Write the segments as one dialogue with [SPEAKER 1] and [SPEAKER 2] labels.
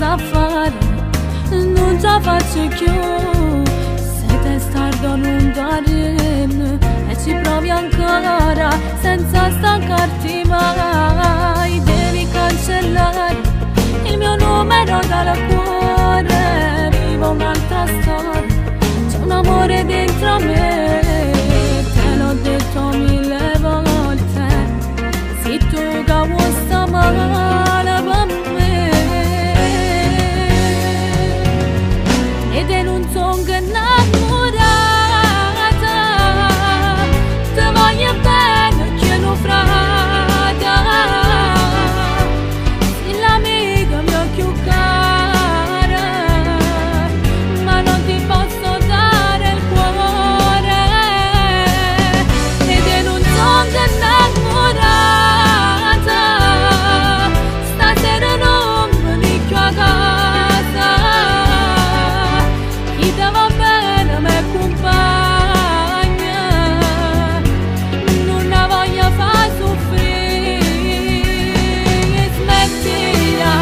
[SPEAKER 1] cosa fare, non ce la faccio più. Se te stardo non darene e ci provi ancora senza stancarti mai. Devi cancellare il mio numero dal cuore, vivo un'altra storia, c'è un amore dentro me. Te l'ho detto 1000 volte, se tu che vuoi sta male per me. Ed è non sono innamorata, ti voglio bene che non frata, sei l'amica mia più cara, ma non ti posso dare il cuore. Ed è non sono innamorata, stasera non veni più a casa, chi te va bene me compagna, non la voglio far soffrire. Smettila,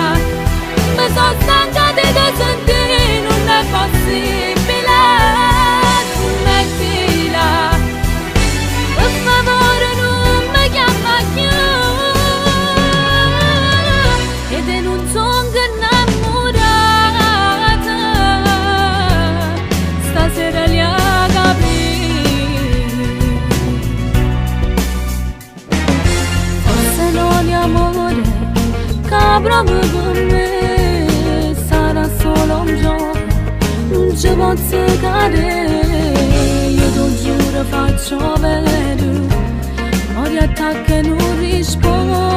[SPEAKER 1] mi sono stanca di te sentire, non è possibile. Smettila, per favore non mi chiama più. Ed è non sono innamorata, stasera li ha capito. Forse non è amore che provi con me, sarà solo un gioco, non ci posso cadere. Io ti giuro faccio vero, ora attacca e non rispondo.